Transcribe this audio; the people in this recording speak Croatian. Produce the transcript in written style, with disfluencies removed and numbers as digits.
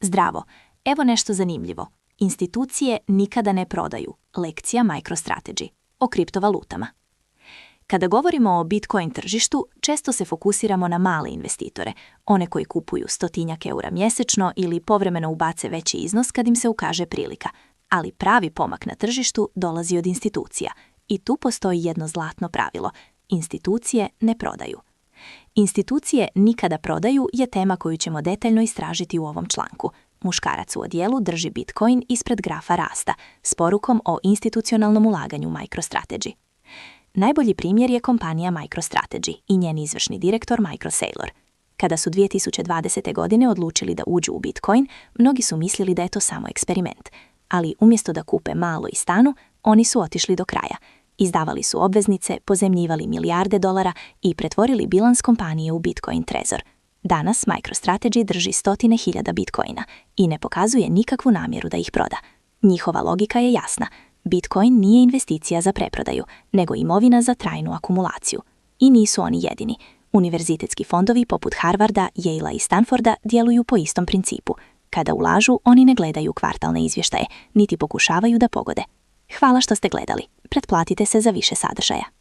Zdravo, evo nešto zanimljivo. Institucije nikada ne prodaju. Lekcija MicroStrategy o kriptovalutama. Kada govorimo o Bitcoin tržištu, često se fokusiramo na male investitore, one koji kupuju 100 eura mjesečno ili povremeno ubace veći iznos kad im se ukaže prilika. Ali pravi pomak na tržištu dolazi od institucija. I tu postoji jedno zlatno pravilo. Institucije ne prodaju. Institucije nikada prodaju je tema koju ćemo detaljno istražiti u ovom članku. Muškarac u odjelu drži Bitcoin ispred grafa rasta s porukom o institucionalnom ulaganju MicroStrategy. Najbolji primjer je kompanija MicroStrategy i njen izvršni direktor Michael Saylor. Kada su 2020. godine odlučili da uđu u Bitcoin, mnogi su mislili da je to samo eksperiment. Ali umjesto da kupe malo i stanu, oni su otišli do kraja. Izdavali su obveznice, pozemljivali milijarde dolara i pretvorili bilans kompanije u Bitcoin trezor. Danas MicroStrategy drži 100.000 bitcoina i ne pokazuje nikakvu namjeru da ih proda. Njihova logika je jasna. Bitcoin nije investicija za preprodaju, nego imovina za trajnu akumulaciju. I nisu oni jedini. Univerzitetski fondovi poput Harvarda, Yalea i Stanforda djeluju po istom principu. Kada ulažu, oni ne gledaju kvartalne izvještaje, niti pokušavaju da pogode. Hvala što ste gledali. Pretplatite se za više sadržaja.